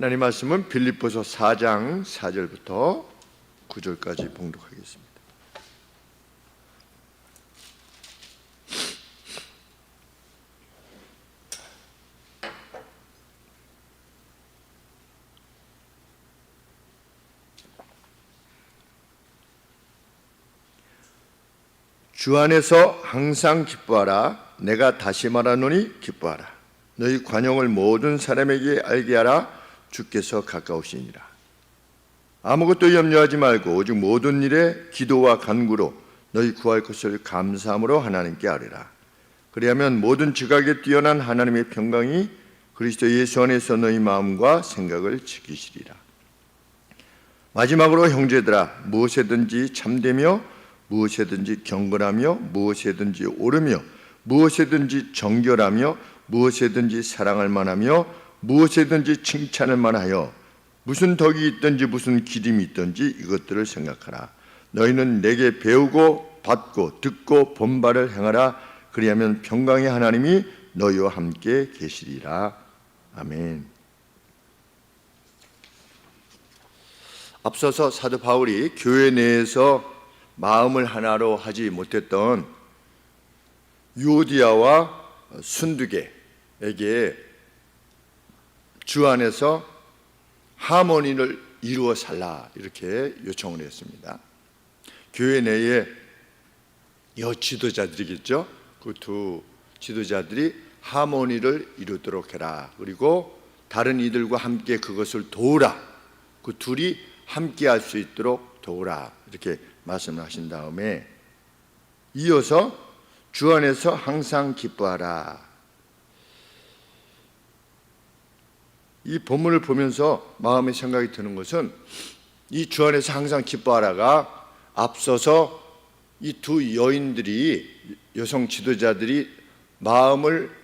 하나님 말씀은 빌립보서 4장 4절부터 9절까지 봉독하겠습니다. 주 안에서 항상 기뻐하라. 내가 다시 말하노니 기뻐하라. 너희 관용을 모든 사람에게 알게 하라. 주께서 가까우시니라. 아무것도 염려하지 말고 오직 모든 일에 기도와 간구로 너희 구할 것을 감사함으로 하나님께 아뢰라. 그리하면 모든 지각에 뛰어난 하나님의 평강이 그리스도 예수 안에서 너희 마음과 생각을 지키시리라. 마지막으로 형제들아, 무엇에든지 참되며 무엇에든지 경건하며 무엇에든지 옳으며 무엇에든지 정결하며 무엇에든지 사랑할 만하며 무엇에든지 칭찬할 만하여 무슨 덕이 있든지 무슨 기림이 있든지 이것들을 생각하라. 너희는 내게 배우고 받고 듣고 본바를 행하라. 그리하면 평강의 하나님이 너희와 함께 계시리라. 아멘. 앞서서 사도 바울이 교회 내에서 마음을 하나로 하지 못했던 유오디아와 순두계에게 주 안에서 하모니를 이루어 살라 이렇게 요청을 했습니다. 교회 내에 여지도자들이겠죠. 그 두 지도자들이 하모니를 이루도록 해라. 그리고 다른 이들과 함께 그것을 도우라. 그 둘이 함께 할 수 있도록 도우라. 이렇게 말씀을 하신 다음에 이어서 주 안에서 항상 기뻐하라. 이 본문을 보면서 마음의 생각이 드는 것은 이 주 안에서 항상 기뻐하라가 앞서서 이 두 여인들이 여성 지도자들이 마음을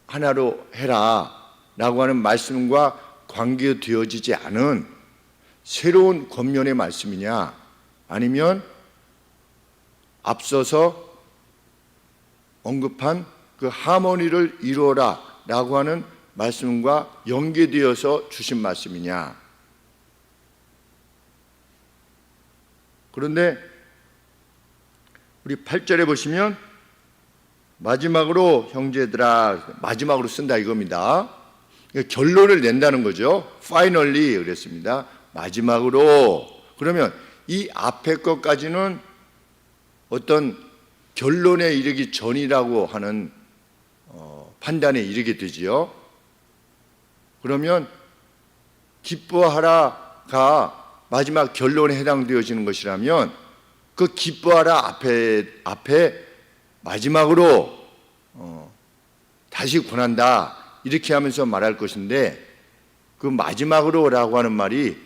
하나로 해라 라고 하는 말씀과 관계되어지지 않은 새로운 권면의 말씀이냐, 아니면 앞서서 언급한 그 하모니를 이루어라 라고 하는 말씀과 연계되어서 주신 말씀이냐. 그런데 우리 8절에 보시면 마지막으로 형제들아, 마지막으로 쓴다 이겁니다. 결론을 낸다는 거죠. Finally 그랬습니다. 마지막으로. 그러면 이 앞에 것까지는 어떤 결론에 이르기 전이라고 하는 판단에 이르게 되지요. 그러면 기뻐하라가 마지막 결론에 해당되어지는 것이라면 그 기뻐하라 앞에 마지막으로 다시 권한다 이렇게 하면서 말할 것인데, 그 마지막으로라고 하는 말이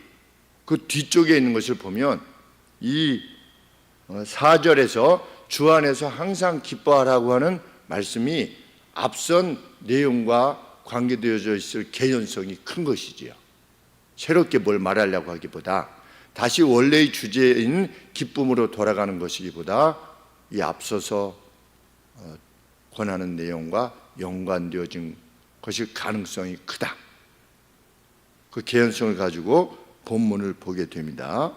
그 뒤쪽에 있는 것을 보면 이 4절에서 주 안에서 항상 기뻐하라고 하는 말씀이 앞선 내용과 관계되어져 있을 개연성이 큰 것이지요. 새롭게 뭘 말하려고 하기보다 다시 원래의 주제인 기쁨으로 돌아가는 것이기보다 이 앞서서 권하는 내용과 연관되어진 것이 가능성이 크다. 그 개연성을 가지고 본문을 보게 됩니다.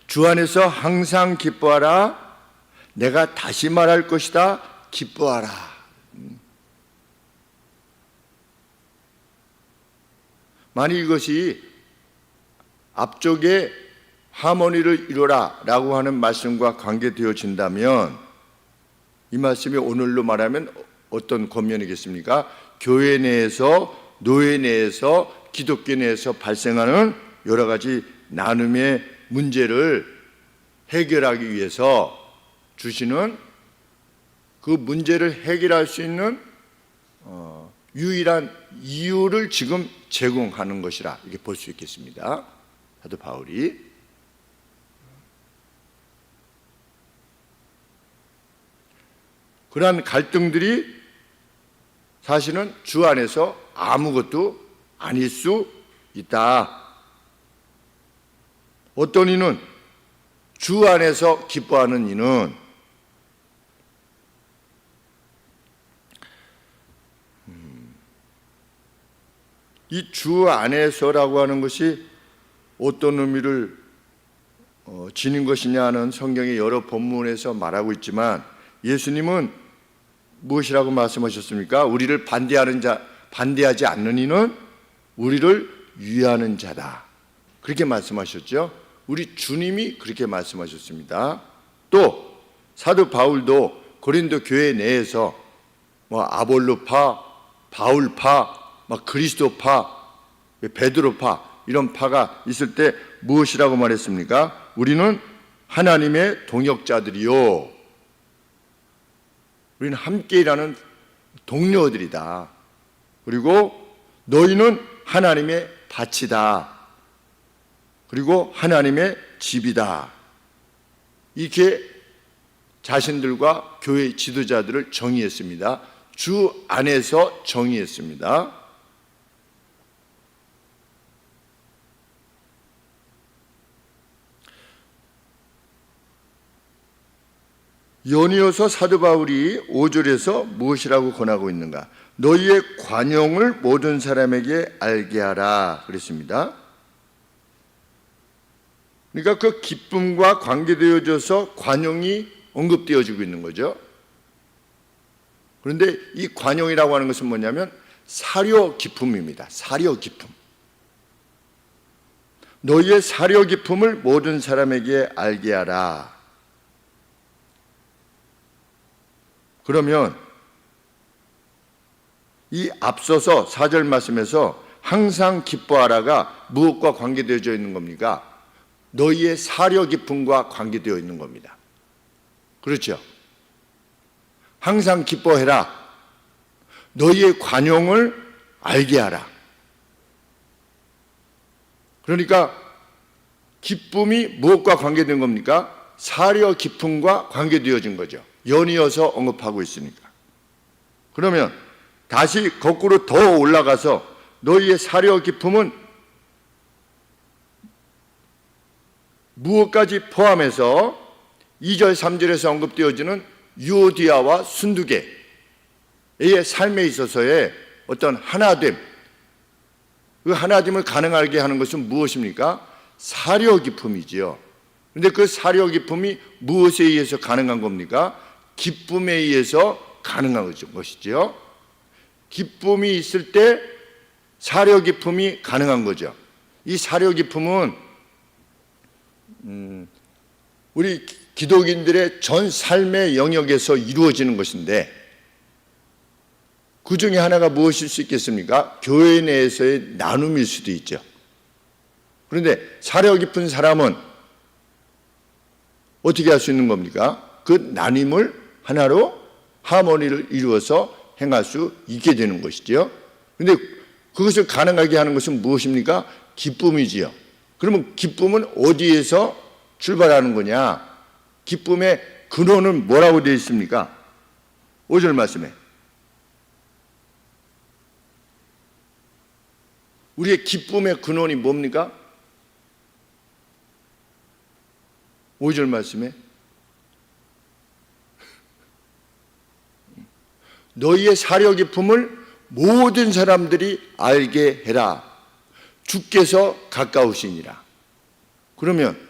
주 안에서 항상 기뻐하라. 내가 다시 말할 것이다. 기뻐하라. 만약 이것이 앞쪽에 하모니를 이루라 라고 하는 말씀과 관계되어진다면 이 말씀이 오늘로 말하면 어떤 권면이겠습니까? 교회 내에서, 노예 내에서, 기독교 내에서 발생하는 여러 가지 나눔의 문제를 해결하기 위해서 주시는, 그 문제를 해결할 수 있는 유일한 이유를 지금 제공하는 것이라 이렇게 볼 수 있겠습니다. 사도 바울이. 그러한 갈등들이 사실은 주 안에서 아무것도 아닐 수 있다. 어떤 이는 주 안에서 기뻐하는 이는 이 주 안에서라고 하는 것이 어떤 의미를 지닌 것이냐는 성경의 여러 본문에서 말하고 있지만, 예수님은 무엇이라고 말씀하셨습니까? 우리를 반대하지 않는 이는 우리를 위하는 자다, 그렇게 말씀하셨죠. 우리 주님이 그렇게 말씀하셨습니다. 또 사도 바울도 고린도 교회 내에서 아볼로파, 바울파, 그리스도파, 베드로파, 이런 파가 있을 때 무엇이라고 말했습니까? 우리는 하나님의 동역자들이요, 우리는 함께 일하는 동료들이다. 그리고 너희는 하나님의 밭이다. 그리고 하나님의 집이다. 이렇게 자신들과 교회 지도자들을 정의했습니다. 주 안에서 정의했습니다. 연이어서 사도 바울이 5절에서 무엇이라고 권하고 있는가? 너희의 관용을 모든 사람에게 알게 하라 그랬습니다. 그러니까 그 기쁨과 관계되어져서 관용이 언급되어지고 있는 거죠. 그런데 이 관용이라고 하는 것은 뭐냐면 사려 기품입니다. 사려 기품. 너희의 사려 기품을 모든 사람에게 알게 하라. 그러면 이 앞서서 4절 말씀에서 항상 기뻐하라가 무엇과 관계되어져 있는 겁니까? 너희의 사려 기쁨과 관계되어 있는 겁니다. 그렇죠? 항상 기뻐해라. 너희의 관용을 알게 하라. 그러니까 기쁨이 무엇과 관계된 겁니까? 사려 기쁨과 관계되어진 거죠. 연이어서 언급하고 있으니까. 그러면 다시 거꾸로 더 올라가서 너희의 사려 기쁨은 무엇까지 포함해서 2절 3절에서 언급되어지는 유오디아와 순두계의 삶에 있어서의 어떤 하나됨, 그 하나됨을 가능하게 하는 것은 무엇입니까? 사려 기쁨이지요. 그런데 그 사려 기쁨이 무엇에 의해서 가능한 겁니까? 기쁨에 의해서 가능한 것이죠. 기쁨이 있을 때 사려 기쁨이 가능한 거죠. 이 사려 기쁨은 우리 기독인들의 전 삶의 영역에서 이루어지는 것인데, 그 중에 하나가 무엇일 수 있겠습니까? 교회 내에서의 나눔일 수도 있죠. 그런데 사려 깊은 사람은 어떻게 할 수 있는 겁니까? 그 나눔을 하나로 하모니를 이루어서 행할 수 있게 되는 것이죠. 그런데 그것을 가능하게 하는 것은 무엇입니까? 기쁨이지요. 그러면 기쁨은 어디에서 출발하는 거냐? 기쁨의 근원은 뭐라고 되어 있습니까? 5절 말씀에 우리의 기쁨의 근원이 뭡니까? 5절 말씀에 너희의 사려 기쁨을 모든 사람들이 알게 해라. 주께서 가까우시니라. 그러면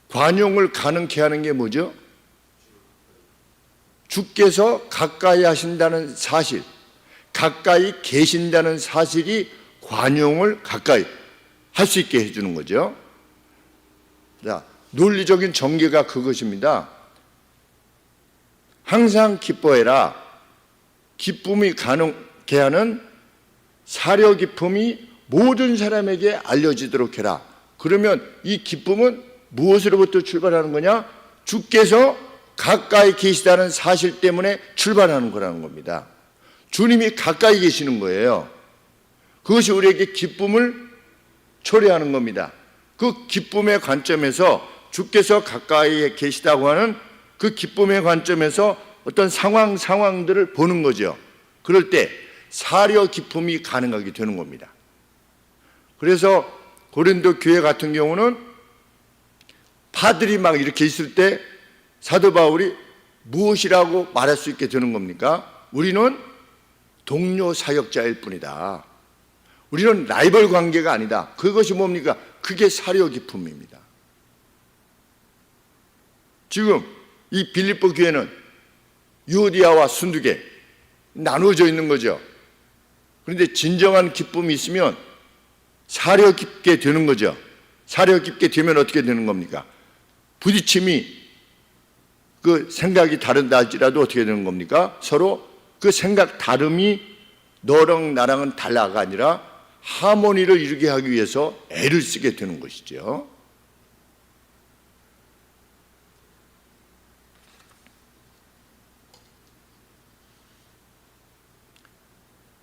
관용을 가능케 하는 게 뭐죠? 주께서 가까이 하신다는 사실, 가까이 계신다는 사실이 관용을 가까이 할 수 있게 해주는 거죠. 자, 논리적인 전개가 그것입니다. 항상 기뻐해라. 기쁨이 가능케 하는 사려 기쁨이 모든 사람에게 알려지도록 해라. 그러면 이 기쁨은 무엇으로부터 출발하는 거냐? 주께서 가까이 계시다는 사실 때문에 출발하는 거라는 겁니다. 주님이 가까이 계시는 거예요. 그것이 우리에게 기쁨을 초래하는 겁니다. 그 기쁨의 관점에서 주께서 가까이 계시다고 하는 그 기쁨의 관점에서 어떤 상황들을 보는 거죠. 그럴 때 사려 기쁨이 가능하게 되는 겁니다. 그래서 고린도 교회 같은 경우는 파들이 막 이렇게 있을 때 사도 바울이 무엇이라고 말할 수 있게 되는 겁니까? 우리는 동료 사역자일 뿐이다. 우리는 라이벌 관계가 아니다. 그것이 뭡니까? 그게 사려 기쁨입니다. 지금 이 빌립보 교회는 유오디아와 순두계 나누어져 있는 거죠. 그런데 진정한 기쁨이 있으면 사려 깊게 되는 거죠. 사려 깊게 되면 어떻게 되는 겁니까? 부딪힘이 그 생각이 다른다 할지라도 어떻게 되는 겁니까? 서로 그 생각 다름이 너랑 나랑은 달라가 아니라 하모니를 이루게 하기 위해서 애를 쓰게 되는 것이죠.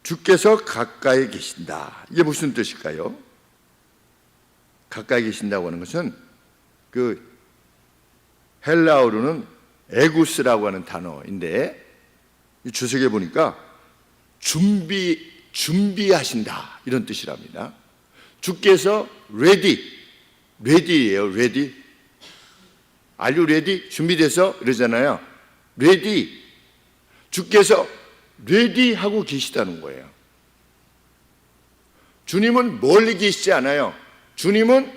주께서 가까이 계신다. 이게 무슨 뜻일까요? 가까이 계신다고 하는 것은 그 헬라어로는 에구스라고 하는 단어인데 주석에 보니까 준비하신다 이런 뜻이랍니다. 주께서 ready예요. ready. Are you ready? 준비돼서 이러잖아요. ready. 주께서 ready하고 계시다는 거예요. 주님은 멀리 계시지 않아요. 주님은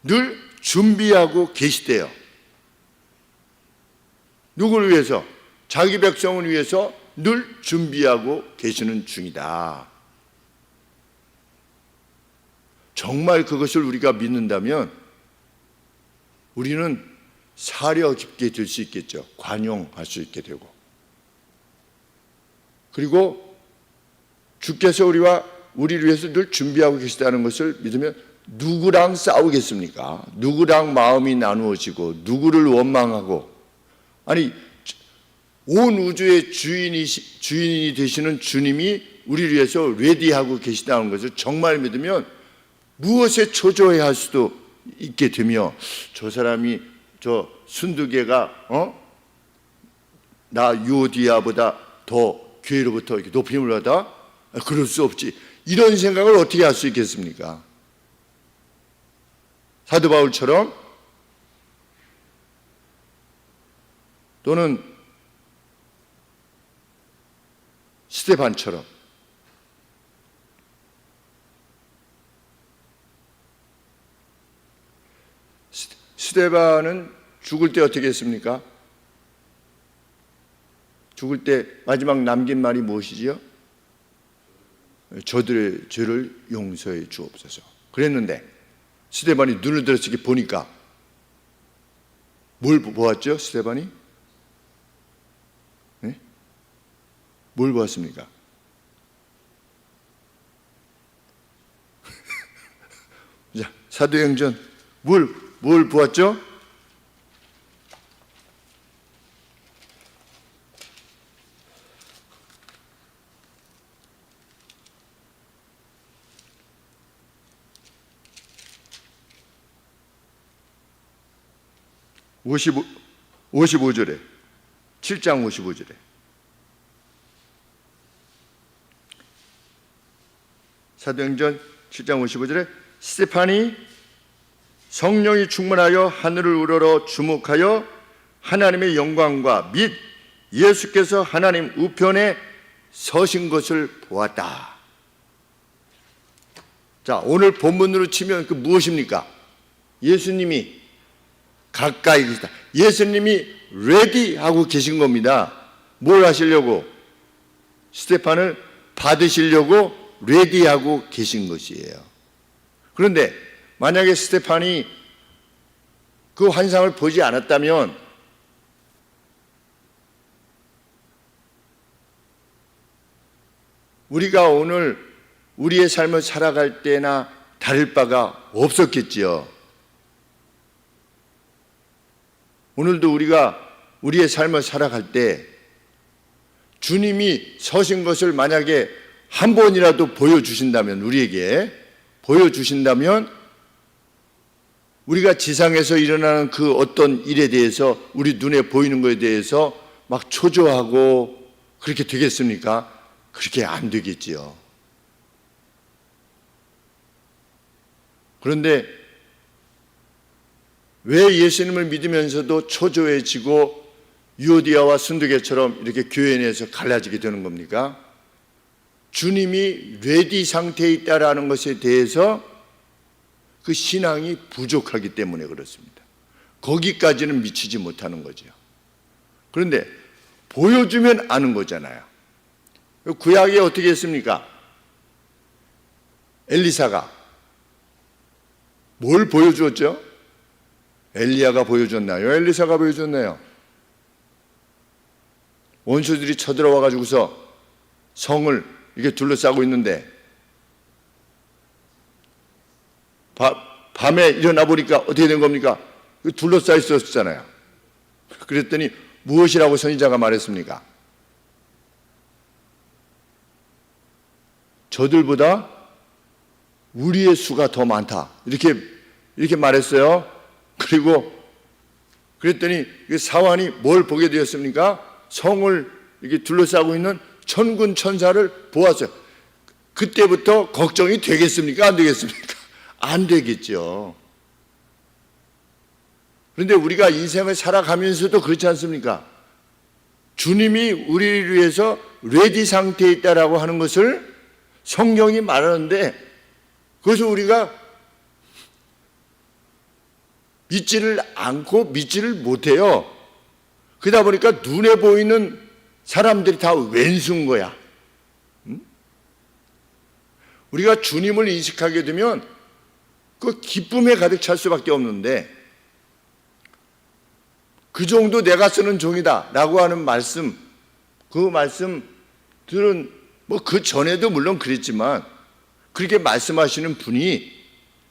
늘 준비하고 계시대요. 누구를 위해서? 자기 백성을 위해서 늘 준비하고 계시는 중이다. 정말 그것을 우리가 믿는다면 우리는 사려 깊게 될 수 있겠죠. 관용할 수 있게 되고. 그리고 주께서 우리를 위해서 늘 준비하고 계시다는 것을 믿으면 누구랑 싸우겠습니까? 누구랑 마음이 나누어지고 누구를 원망하고, 아니 온 우주의 주인이 되시는 주님이 우리를 위해서 레디하고 계시다는 것을 정말 믿으면 무엇에 초조해할 수도 있게 되며, 저 사람이 저 순두개가 나 유오디아보다 더 교회로부터 이렇게 높임을 받아? 그럴 수 없지. 이런 생각을 어떻게 할 수 있겠습니까? 사도 바울처럼 또는 스데반처럼 스데반은 죽을 때 어떻게 했습니까? 죽을 때 마지막 남긴 말이 무엇이지요? 저들의 죄를 용서해 주옵소서. 그랬는데 스데반이 눈을 들어서 이렇게 보니까 뭘 보았죠? 스데반이? 네? 뭘 보았습니까? 자, 사도행전 뭘 보았죠? (55) 55절에 7장 55절에 사도행전 7장 55절에 스데반이 성령이 충만하여 하늘을 우러러 주목하여 하나님의 영광과 및 예수께서 하나님 우편에 서신 것을 보았다. 자, 오늘 본문으로 치면 그 무엇입니까? 예수님이 가까이 계시다. 예수님이 레디하고 계신 겁니다. 뭘 하시려고? 스데반을 받으시려고 레디하고 계신 것이에요. 그런데 만약에 스데반이 그 환상을 보지 않았다면 우리가 오늘 우리의 삶을 살아갈 때나 다를 바가 없었겠지요. 오늘도 우리가 우리의 삶을 살아갈 때 주님이 서신 것을 만약에 한 번이라도 보여주신다면, 우리에게 보여주신다면 우리가 지상에서 일어나는 그 어떤 일에 대해서, 우리 눈에 보이는 것에 대해서 막 초조하고 그렇게 되겠습니까? 그렇게 안 되겠지요. 그런데 왜 예수님을 믿으면서도 초조해지고 유오디아와 순두개처럼 이렇게 교회 내에서 갈라지게 되는 겁니까? 주님이 레디 상태에 있다라는 것에 대해서 그 신앙이 부족하기 때문에 그렇습니다. 거기까지는 미치지 못하는 거죠. 그런데 보여주면 아는 거잖아요. 구약에 어떻게 했습니까? 엘리사가 뭘 보여주었죠? 엘리야가 보여줬나요? 엘리사가 보여줬나요? 원수들이 쳐들어와 가지고서 성을 이렇게 둘러싸고 있는데 밤에 일어나 보니까 어떻게 된 겁니까? 둘러싸여 있었잖아요. 그랬더니 무엇이라고 선지자가 말했습니까? 저들보다 우리의 수가 더 많다. 이렇게 말했어요. 그리고 그랬더니 사환이 뭘 보게 되었습니까? 성을 이렇게 둘러싸고 있는 천군 천사를 보았어요. 그때부터 걱정이 되겠습니까? 안 되겠습니까? 안 되겠죠. 그런데 우리가 인생을 살아가면서도 그렇지 않습니까? 주님이 우리를 위해서 레디 상태에 있다라고 하는 것을 성경이 말하는데 그것을 우리가 믿지를 않고 믿지를 못해요. 그러다 보니까 눈에 보이는 사람들이 다 왼수인 거야. 우리가 주님을 인식하게 되면 그 기쁨에 가득 찰 수밖에 없는데 그 정도 내가 쓰는 종이다 라고 하는 말씀, 그 말씀들은 뭐 그 전에도 물론 그랬지만 그렇게 말씀하시는 분이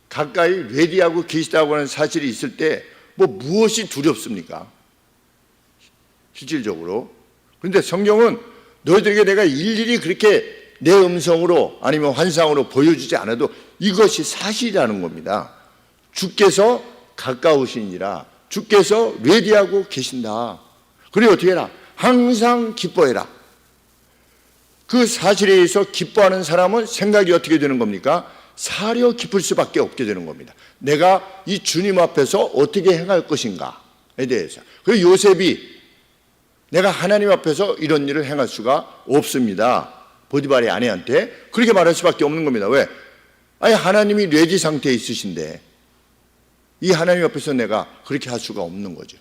가까이 레디하고 계시다고 하는 사실이 있을 때 뭐 무엇이 두렵습니까? 실질적으로. 그런데 성경은 너희들에게 내가 일일이 그렇게 내 음성으로 아니면 환상으로 보여주지 않아도 이것이 사실이라는 겁니다. 주께서 가까우시니라. 주께서 레디하고 계신다. 그래 어떻게 해라? 항상 기뻐해라. 그 사실에 의해서 기뻐하는 사람은 생각이 어떻게 되는 겁니까? 사려 깊을 수밖에 없게 되는 겁니다. 내가 이 주님 앞에서 어떻게 행할 것인가에 대해서. 그리고 요셉이 내가 하나님 앞에서 이런 일을 행할 수가 없습니다. 보디발의 아내한테 그렇게 말할 수밖에 없는 겁니다. 왜? 아니 하나님이 레디 상태에 있으신데 이 하나님 앞에서 내가 그렇게 할 수가 없는 거죠.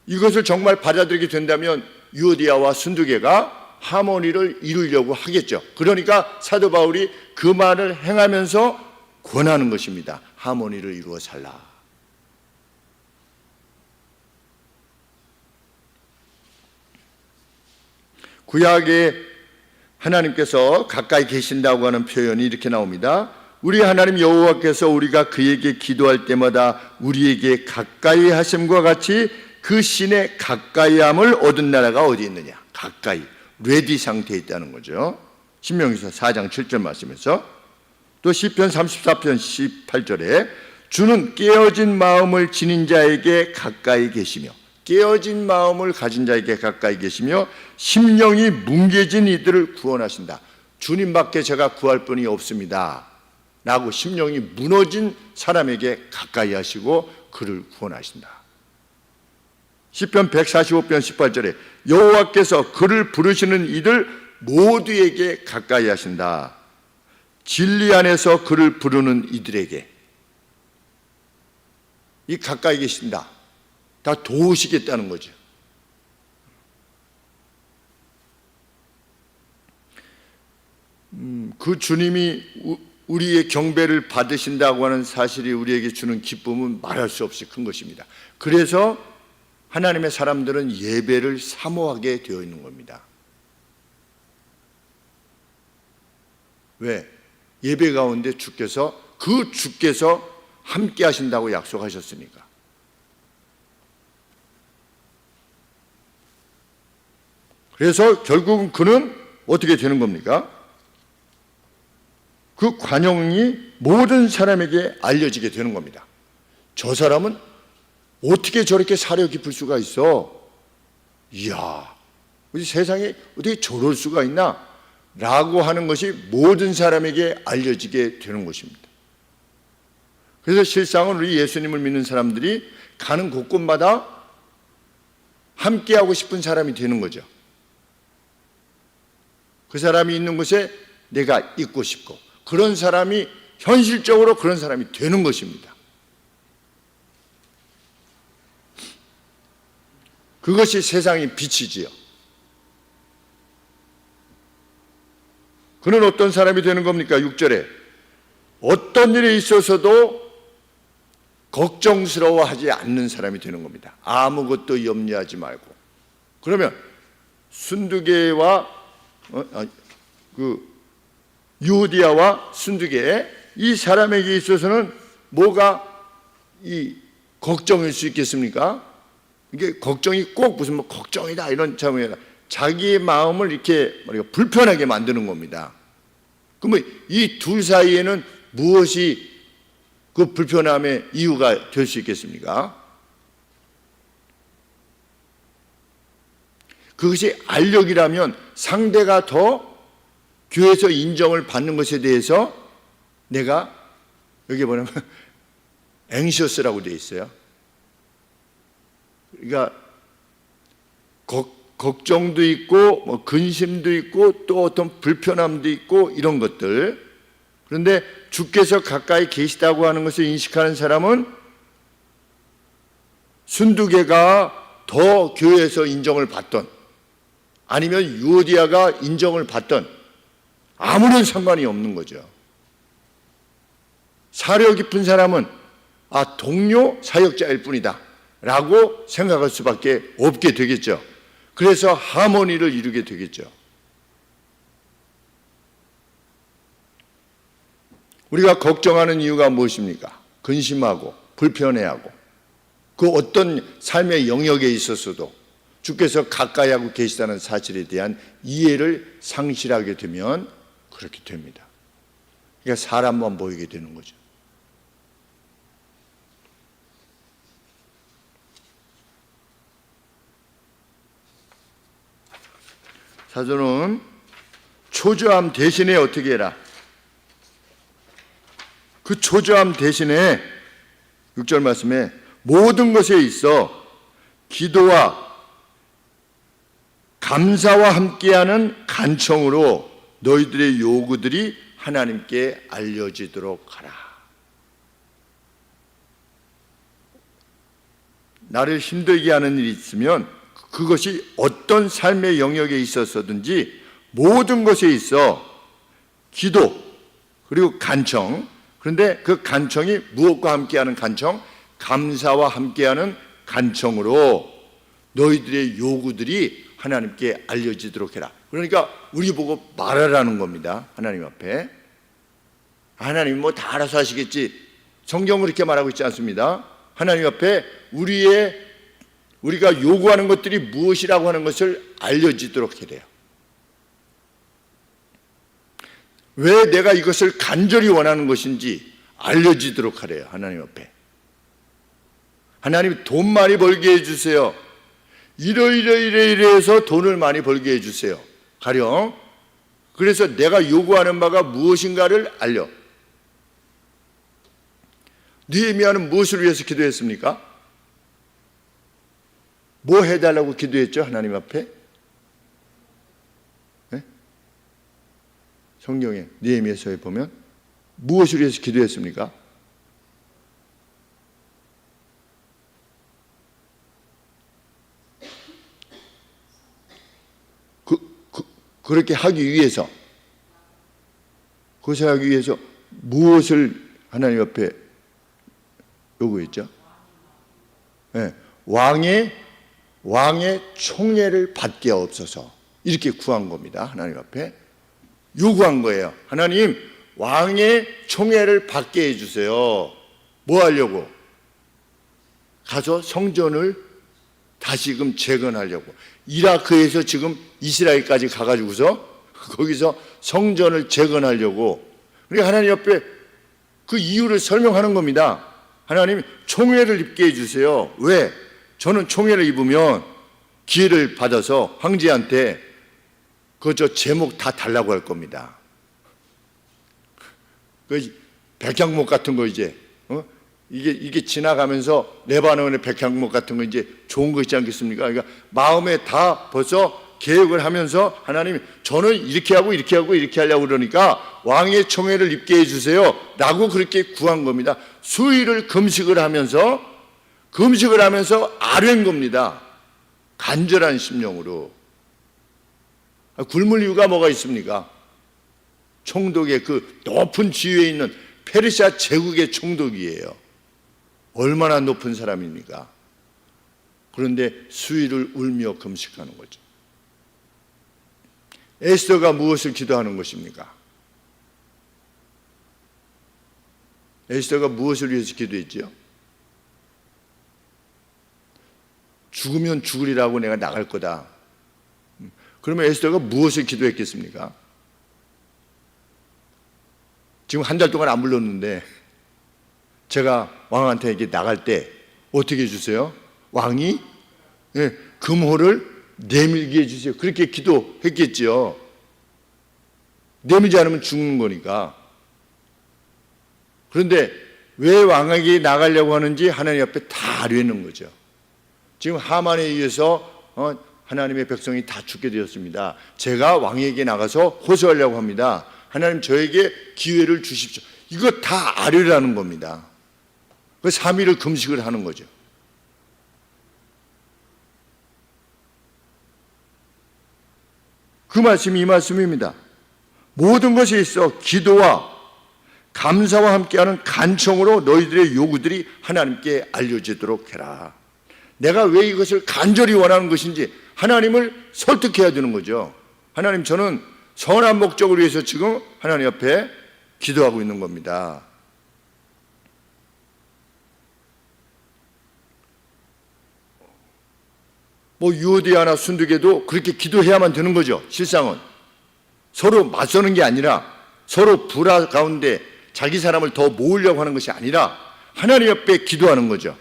이것을 정말 받아들이게 된다면 유오디아와 순두개가 하모니를 이루려고 하겠죠. 그러니까 사도 바울이 그 말을 행하면서 권하는 것입니다. 하모니를 이루어 살라. 구약에 하나님께서 가까이 계신다고 하는 표현이 이렇게 나옵니다. 우리 하나님 여호와께서 우리가 그에게 기도할 때마다 우리에게 가까이 하심과 같이 그 신의 가까이함을 얻은 나라가 어디 있느냐? 가까이, 레디 상태에 있다는 거죠. 신명기서 4장 7절 말씀에서 또 시편 34편 18절에 주는 깨어진 마음을 지닌 자에게 가까이 계시며 깨어진 마음을 가진 자에게 가까이 계시며 심령이 뭉개진 이들을 구원하신다. 주님밖에 제가 구할 분이 없습니다 라고 심령이 무너진 사람에게 가까이 하시고 그를 구원하신다. 시편 145편 18절에 여호와께서 그를 부르시는 이들 모두에게 가까이 하신다. 진리 안에서 그를 부르는 이들에게 이 가까이 계신다. 다 도우시겠다는 거죠. 그 주님이 우리의 경배를 받으신다고 하는 사실이 우리에게 주는 기쁨은 말할 수 없이 큰 것입니다. 그래서 하나님의 사람들은 예배를 사모하게 되어 있는 겁니다. 왜? 예배 가운데 주께서 함께 하신다고 약속하셨으니까. 그래서 결국은 그는 어떻게 되는 겁니까? 그 관용이 모든 사람에게 알려지게 되는 겁니다. 저 사람은 어떻게 저렇게 사려 깊을 수가 있어? 이야, 우리 세상에 어떻게 저럴 수가 있나? 라고 하는 것이 모든 사람에게 알려지게 되는 것입니다. 그래서 실상은 우리 예수님을 믿는 사람들이 가는 곳곳마다 함께하고 싶은 사람이 되는 거죠. 그 사람이 있는 곳에 내가 있고 싶고, 그런 사람이 현실적으로 그런 사람이 되는 것입니다. 그것이 세상의 빛이지요. 그는 어떤 사람이 되는 겁니까? 6절에 어떤 일에 있어서도 걱정스러워하지 않는 사람이 되는 겁니다. 아무것도 염려하지 말고. 그러면 순두개와 유오디아와 순두개, 이 사람에게 있어서는 뭐가 이 걱정일 수 있겠습니까? 이게 걱정이 꼭 무슨 뭐 걱정이다 이런 차원이 자기의 마음을 이렇게 불편하게 만드는 겁니다. 그러면 이 둘 사이에는 무엇이 그 불편함의 이유가 될 수 있겠습니까? 그것이 알력이라면 상대가 더 교회에서 인정을 받는 것에 대해서 내가 여기 보면 anxious라고 되어 있어요. 그러니까 걱정도 있고 뭐 근심도 있고 또 어떤 불편함도 있고 이런 것들. 그런데 주께서 가까이 계시다고 하는 것을 인식하는 사람은 순두개가 더 교회에서 인정을 받던 아니면 유오디아가 인정을 받던 아무런 상관이 없는 거죠. 사려 깊은 사람은 동료 사역자일 뿐이다 라고 생각할 수밖에 없게 되겠죠. 그래서 하모니를 이루게 되겠죠. 우리가 걱정하는 이유가 무엇입니까? 근심하고 불편해하고 그 어떤 삶의 영역에 있어서도 주께서 가까이 하고 계시다는 사실에 대한 이해를 상실하게 되면 그렇게 됩니다. 그러니까 사람만 보이게 되는 거죠. 사도는 초조함 대신에 어떻게 해라? 그 초조함 대신에 6절 말씀에 모든 것에 있어 기도와 감사와 함께하는 간청으로 너희들의 요구들이 하나님께 알려지도록 하라. 나를 힘들게 하는 일이 있으면 그것이 어떤 삶의 영역에 있어서든지 모든 것에 있어 기도 그리고 간청, 그런데 그 간청이 무엇과 함께하는 간청? 감사와 함께하는 간청으로 너희들의 요구들이 하나님께 알려지도록 해라. 그러니까 우리 보고 말하라는 겁니다. 하나님 앞에. 하나님 뭐 다 알아서 하시겠지. 성경은 그렇게 말하고 있지 않습니다. 하나님 앞에 우리가 요구하는 것들이 무엇이라고 하는 것을 알려지도록 해야 돼요. 왜 내가 이것을 간절히 원하는 것인지 알려지도록 하래요. 하나님 앞에. 하나님 돈 많이 벌게 해주세요. 이래서 돈을 많이 벌게 해주세요. 가령 그래서 내가 요구하는 바가 무엇인가를 알려. 느헤미야는 무엇을 위해서 기도했습니까? 뭐 해달라고 기도했죠? 하나님 앞에? 네? 성경에 느헤미야서에 보면 무엇을 위해서 기도했습니까? 그렇게 하기 위해서, 그것을 하기 위해서 무엇을 하나님 앞에 요구했죠? 네, 왕의 총애를 받게 없어서 이렇게 구한 겁니다. 하나님 앞에 요구한 거예요. 하나님 왕의 총애를 받게 해주세요. 뭐 하려고? 가서 성전을 다시금 재건하려고. 이라크에서 지금 이스라엘까지 가가지고서 거기서 성전을 재건하려고. 그러니까 하나님 앞에 그 이유를 설명하는 겁니다. 하나님 총애를 입게 해주세요. 왜? 저는 총애를 입으면 기회를 받아서 황제한테 저 제목 다 달라고 할 겁니다. 그 백향목 같은 거 이게 지나가면서 레바논의 백향목 같은 거 이제 좋은 거 있지 않겠습니까? 그러니까 마음에 다 벌써 계획을 하면서 하나님이 저는 이렇게 하고 이렇게 하고 이렇게 하려고 그러니까 왕의 총애를 입게 해주세요 라고 그렇게 구한 겁니다. 수일을 금식을 하면서 아뢰는 겁니다. 간절한 심령으로. 굶을 이유가 뭐가 있습니까? 총독의 그 높은 지위에 있는 페르시아 제국의 총독이에요. 얼마나 높은 사람입니까? 그런데 수일을 울며 금식하는 거죠. 에스더가 무엇을 기도하는 것입니까? 에스더가 무엇을 위해서 기도했지요? 죽으면 죽으리라고 내가 나갈 거다. 그러면 에스더가 무엇을 기도했겠습니까? 지금 한 달 동안 안 불렀는데 제가 왕한테 이렇게 나갈 때 어떻게 해주세요? 왕이 금호를 내밀게 해주세요. 그렇게 기도했겠죠. 내밀지 않으면 죽는 거니까. 그런데 왜 왕에게 나가려고 하는지 하나님 앞에 다 아뢰는 거죠. 지금 하만에 의해서 하나님의 백성이 다 죽게 되었습니다. 제가 왕에게 나가서 호소하려고 합니다. 하나님 저에게 기회를 주십시오. 이거 다 아뢰라는 겁니다. 그 3일을 금식을 하는 거죠. 그 말씀이 이 말씀입니다. 모든 것에 있어 기도와 감사와 함께하는 간청으로 너희들의 요구들이 하나님께 알려지도록 해라. 내가 왜 이것을 간절히 원하는 것인지 하나님을 설득해야 되는 거죠. 하나님, 저는 선한 목적을 위해서 지금 하나님 앞에 기도하고 있는 겁니다. 유오디아나 순두개도 그렇게 기도해야만 되는 거죠. 실상은 서로 맞서는 게 아니라 서로 불화 가운데 자기 사람을 더 모으려고 하는 것이 아니라 하나님 앞에 기도하는 거죠.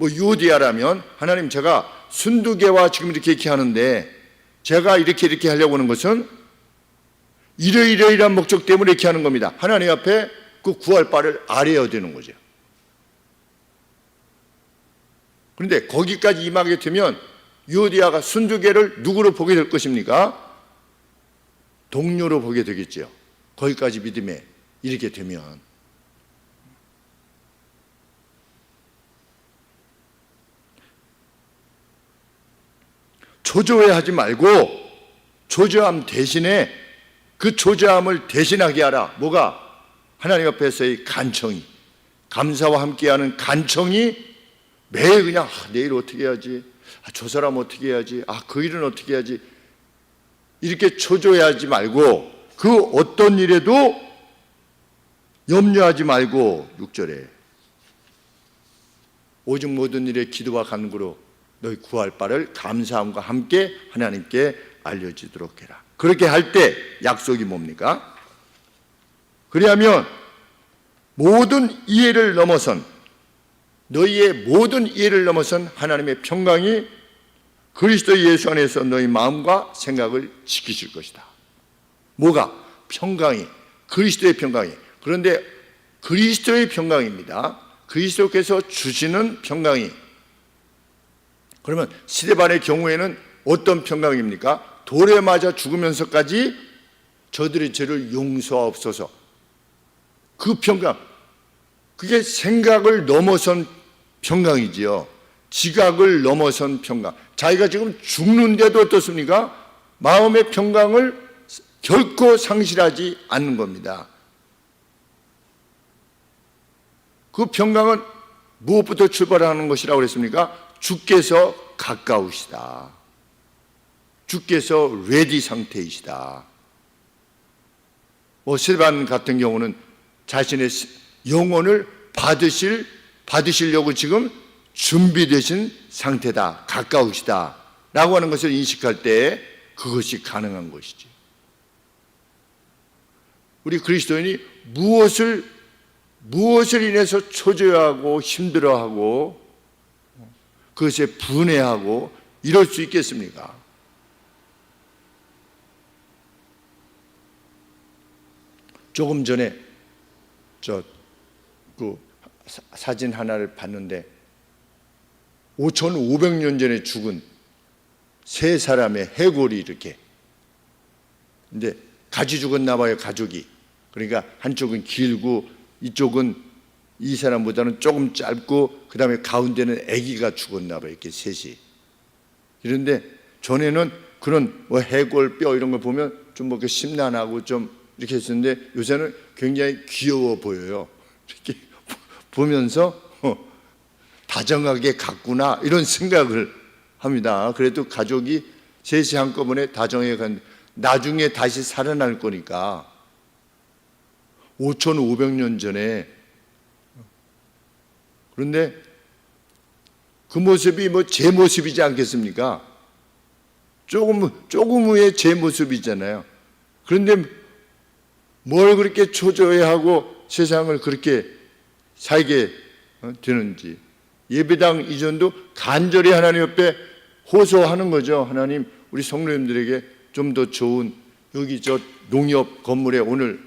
유오디아라면 하나님, 제가 순두개와 지금 이렇게 하는데 제가 이렇게 하려고 하는 것은 이러이러이러한 목적 때문에 이렇게 하는 겁니다. 하나님 앞에 그 구할 바를 아뢰어야 되는 거죠. 그런데 거기까지 임하게 되면 유오디아가 순두개를 누구로 보게 될 것입니까? 동료로 보게 되겠죠. 거기까지 믿음에 이르게 되면. 초조해하지 말고 초조함 대신에 그 초조함을 대신하게 하라. 뭐가? 하나님 앞에서의 간청이, 감사와 함께하는 간청이 매일 그냥 내일 어떻게 해야지, 저 사람 어떻게 해야지, 그 일은 어떻게 해야지, 이렇게 초조해하지 말고 그 어떤 일에도 염려하지 말고 6절에 오직 모든 일에 기도와 간구로 너희 구할 바를 감사함과 함께 하나님께 알려지도록 해라. 그렇게 할 때 약속이 뭡니까? 그리하면 모든 이해를 넘어선, 너희의 모든 이해를 넘어선 하나님의 평강이 그리스도 예수 안에서 너희 마음과 생각을 지키실 것이다. 뭐가? 평강이, 그리스도의 평강이. 그런데 그리스도의 평강입니다. 그리스도께서 주시는 평강이. 그러면 스데반의 경우에는 어떤 평강입니까? 돌에 맞아 죽으면서까지 저들의 죄를 용서하옵소서. 그 평강, 그게 생각을 넘어선 평강이지요. 지각을 넘어선 평강. 자기가 지금 죽는데도 어떻습니까? 마음의 평강을 결코 상실하지 않는 겁니다. 그 평강은 무엇부터 출발하는 것이라고 그랬습니까? 주께서 가까우시다. 주께서 레디 상태이시다. 스데반 같은 경우는 자신의 영혼을 받으시려고 지금 준비되신 상태다, 가까우시다 라고 하는 것을 인식할 때 그것이 가능한 것이지. 우리 그리스도인이 무엇을 인해서 초조해하고 힘들어하고 그것에 분해하고 이럴 수 있겠습니까? 조금 전에 그 사진 하나를 봤는데 5,500년 전에 죽은 세 사람의 해골이 이렇게. 근데 같이 죽었나 봐요, 가족이. 그러니까 한쪽은 길고 이쪽은 이 사람보다는 조금 짧고 그 다음에 가운데는 아기가 죽었나 봐요, 이렇게 셋이. 그런데 전에는 그런 뭐 해골 뼈 이런 거 보면 좀 뭐 심란하고 좀 이렇게 했었는데 요새는 굉장히 귀여워 보여요. 이렇게 보면서 다정하게 갔구나 이런 생각을 합니다. 그래도 가족이 셋이 한꺼번에 다정하게 갔는데 나중에 다시 살아날 거니까 5,500년 전에. 그런데 그 모습이 뭐 제 모습이지 않겠습니까? 조금 후에 제 모습이잖아요. 그런데 뭘 그렇게 초조해하고 세상을 그렇게 살게 되는지. 예배당 이전도 간절히 하나님 옆에 호소하는 거죠. 하나님, 우리 성도님들에게 좀 더 좋은, 여기 저 농협 건물에 오늘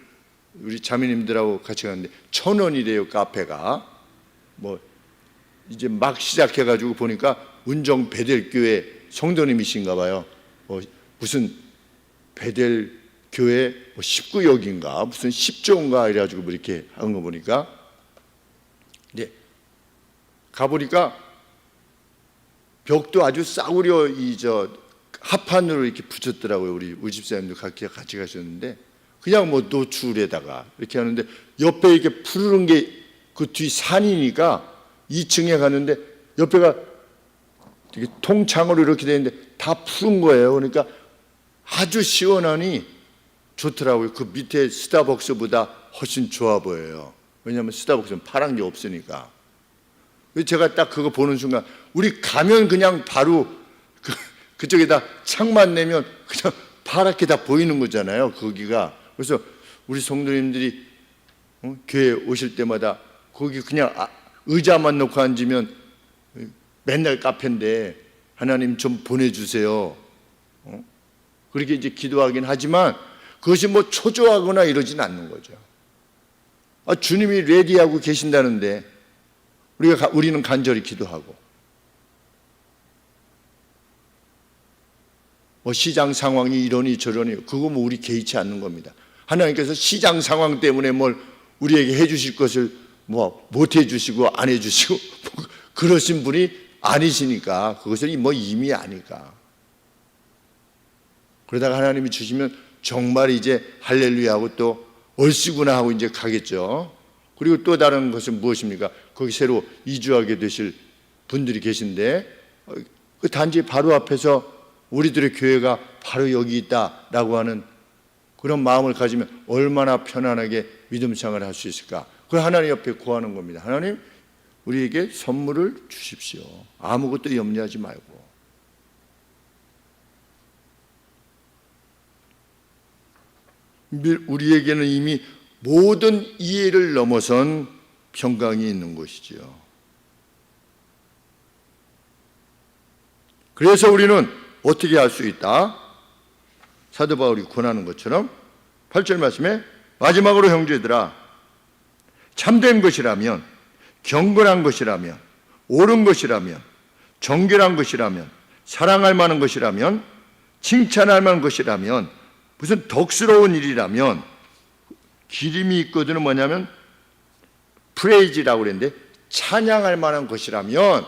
우리 자매님들하고 같이 갔는데 1,000원이래요, 카페가. 뭐 이제 막 시작해가지고 보니까 운정 베델교회 성도님이신가 봐요. 무슨 베델교회 19역인가 무슨 10조인가 이래가지고 뭐 이렇게 한 거 보니까, 근데 가보니까 벽도 아주 싸구려 합판으로 이렇게 붙였더라고요. 우리 집사님도 같이 가셨는데 그냥 뭐 노출에다가 이렇게 하는데 옆에 이렇게 푸르른 게 그 뒤 산이니까 2층에 가는데 옆에가 되게 통창으로 이렇게 되어 있는데 다 푸른 거예요. 그러니까 아주 시원하니 좋더라고요. 그 밑에 스타벅스보다 훨씬 좋아 보여요. 왜냐하면 스타벅스는 파란 게 없으니까. 제가 딱 그거 보는 순간 우리 가면 그냥 바로 그쪽에다 창만 내면 그냥 파랗게 다 보이는 거잖아요, 거기가. 그래서 우리 성도님들이 교회 오실 때마다 거기 그냥 의자만 놓고 앉으면 맨날 카페인데 하나님 좀 보내주세요. 그렇게 이제 기도하긴 하지만 그것이 뭐 초조하거나 이러진 않는 거죠. 주님이 레디하고 계신다는데 우리는 간절히 기도하고, 뭐 시장 상황이 이러니 저러니 그거 뭐 우리 개의치 않는 겁니다. 하나님께서 시장 상황 때문에 뭘 우리에게 해주실 것을 뭐 못 해주시고 안 해주시고 그러신 분이 아니시니까 그것을 뭐 이미 아니까. 그러다가 하나님이 주시면 정말 이제 할렐루야 하고 또 얼씨구나 하고 이제 가겠죠. 그리고 또 다른 것은 무엇입니까? 거기 새로 이주하게 되실 분들이 계신데 그 단지 바로 앞에서 우리들의 교회가 바로 여기 있다라고 하는 그런 마음을 가지면 얼마나 편안하게 믿음 생활을 할 수 있을까? 그걸 하나님 옆에 구하는 겁니다. 하나님, 우리에게 선물을 주십시오. 아무것도 염려하지 말고. 우리에게는 이미 모든 이해를 넘어선 평강이 있는 것이지요. 그래서 우리는 어떻게 할 수 있다? 사도 바울이 권하는 것처럼 8절 말씀에 마지막으로 형제들아, 참된 것이라면, 경건한 것이라면, 옳은 것이라면, 정결한 것이라면, 사랑할 만한 것이라면, 칭찬할 만한 것이라면, 무슨 덕스러운 일이라면, 기림이 있거든요. 뭐냐면 프레이즈라고 그랬는데 찬양할 만한 것이라면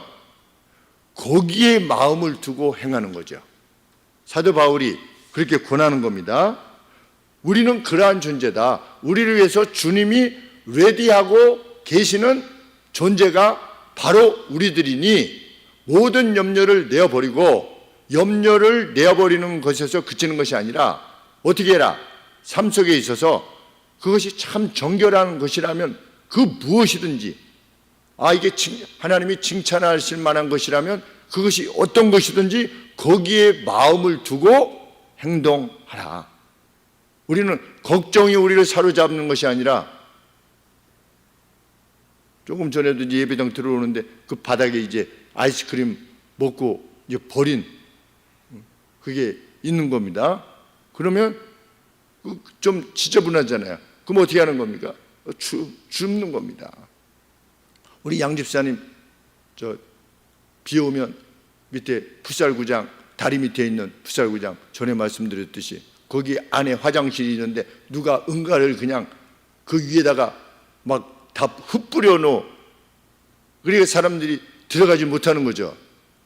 거기에 마음을 두고 행하는 거죠. 사도 바울이 그렇게 권하는 겁니다. 우리는 그러한 존재다. 우리를 위해서 주님이 레디하고 계시는 존재가 바로 우리들이니 모든 염려를 내어버리고, 염려를 내어버리는 것에서 그치는 것이 아니라 어떻게 해라? 삶 속에 있어서 그것이 참 정결한 것이라면 그 무엇이든지, 이게 하나님이 칭찬하실 만한 것이라면 그것이 어떤 것이든지 거기에 마음을 두고 행동하라. 우리는 걱정이 우리를 사로잡는 것이 아니라, 조금 전에도 이제 예배당 들어오는데 그 바닥에 이제 아이스크림 먹고 이제 버린 그게 있는 겁니다. 그러면 좀 지저분하잖아요. 그럼 어떻게 하는 겁니까? 줍는 겁니다. 우리 양 집사님 비 오면 밑에 풋살구장 다리 밑에 있는 부살구장, 전에 말씀드렸듯이 거기 안에 화장실이 있는데 누가 응가를 그냥 그 위에다가 막 다 흩뿌려 놓어. 그러니까 사람들이 들어가지 못하는 거죠.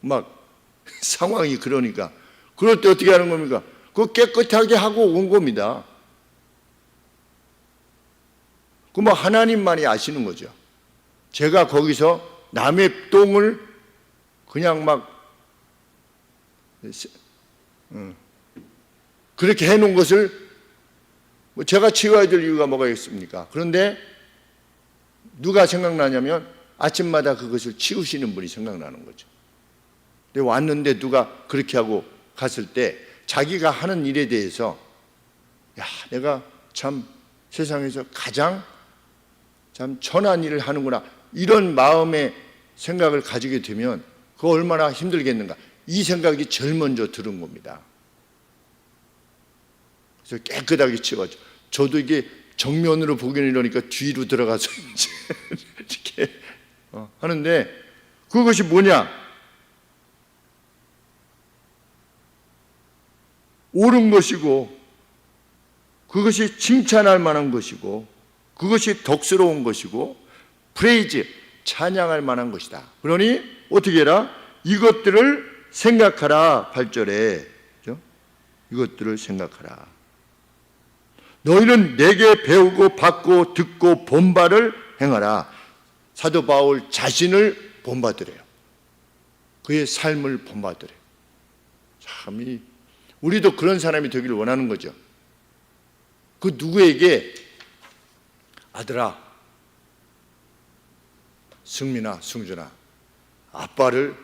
막 상황이 그러니까. 그럴 때 어떻게 하는 겁니까? 그거 깨끗하게 하고 온 겁니다. 그 뭐 하나님만이 아시는 거죠. 제가 거기서 남의 똥을 그냥 막 그렇게 해놓은 것을 뭐 제가 치워야 될 이유가 뭐가 있습니까? 그런데 누가 생각나냐면 아침마다 그것을 치우시는 분이 생각나는 거죠. 근데 왔는데 누가 그렇게 하고 갔을 때 자기가 하는 일에 대해서 야, 내가 참 세상에서 가장 참 천한 일을 하는구나, 이런 마음의 생각을 가지게 되면 그거 얼마나 힘들겠는가, 이 생각이 제일 먼저 들은 겁니다. 그래서 깨끗하게 치워줘. 저도 이게 정면으로 보기는 이러니까 뒤로 들어가서 이제 이렇게 하는데, 그것이 뭐냐? 옳은 것이고, 그것이 칭찬할 만한 것이고, 그것이 덕스러운 것이고, 프레이즈, 찬양할 만한 것이다. 그러니 어떻게 해라? 이것들을 생각하라. 8절에 그렇죠? 이것들을 생각하라. 너희는 내게 배우고 받고 듣고 본바를 행하라. 사도 바울 자신을 본받으래요. 그의 삶을 본받으래요. 참, 우리도 그런 사람이 되기를 원하는 거죠. 그 누구에게 아들아, 승민아, 승준아, 아빠를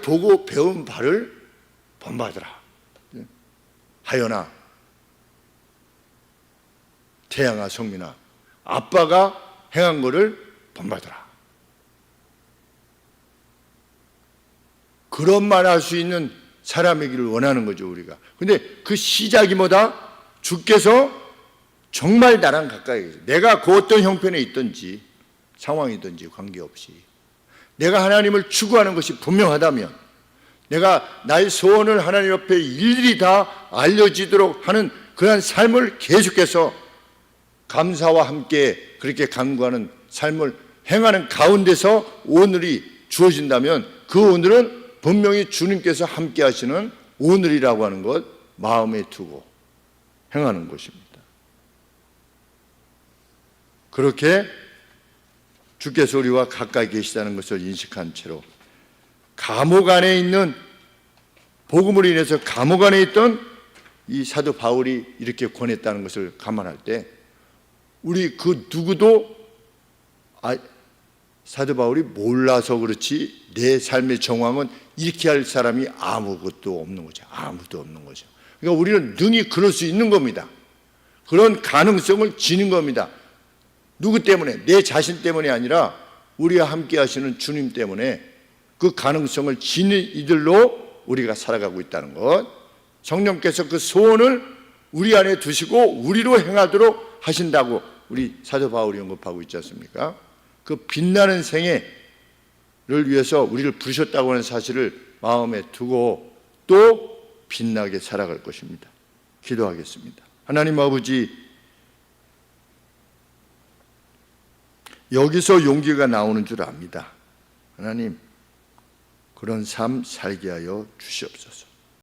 보고 배운 바를 본받으라. 하연아, 태양아, 성민아, 아빠가 행한 것을 본받으라. 그런 말 할 수 있는 사람이기를 원하는 거죠, 우리가. 근데 그 시작이 뭐다? 주께서 정말 나랑 가까이 계세요. 내가 그 어떤 형편에 있든지 상황이든지 관계없이 내가 하나님을 추구하는 것이 분명하다면, 내가 나의 소원을 하나님 앞에 일일이 다 알려지도록 하는 그러한 삶을 계속해서 감사와 함께 그렇게 간구하는 삶을 행하는 가운데서 오늘이 주어진다면, 그 오늘은 분명히 주님께서 함께 하시는 오늘이라고 하는 것 마음에 두고 행하는 것입니다. 그렇게 주께서 우리와 가까이 계시다는 것을 인식한 채로 감옥 안에 있는, 복음으로 인해서 감옥 안에 있던 이 사도 바울이 이렇게 권했다는 것을 감안할 때, 우리 그 누구도 사도 바울이 몰라서 그렇지 내 삶의 정황은 이렇게 할 사람이 아무것도 없는 거죠. 아무도 없는 거죠. 그러니까 우리는 능히 그럴 수 있는 겁니다. 그런 가능성을 지닌 겁니다. 누구 때문에? 내 자신 때문이 아니라 우리와 함께 하시는 주님 때문에 그 가능성을 지닌 이들로 우리가 살아가고 있다는 것, 성령께서 그 소원을 우리 안에 두시고 우리로 행하도록 하신다고 우리 사도 바울이 언급하고 있지 않습니까? 그 빛나는 생애를 위해서 우리를 부르셨다고 하는 사실을 마음에 두고 또 빛나게 살아갈 것입니다. 기도하겠습니다. 하나님 아버지, 여기서 용기가 나오는 줄 압니다. 하나님, 그런 삶 살게 하여 주시옵소서.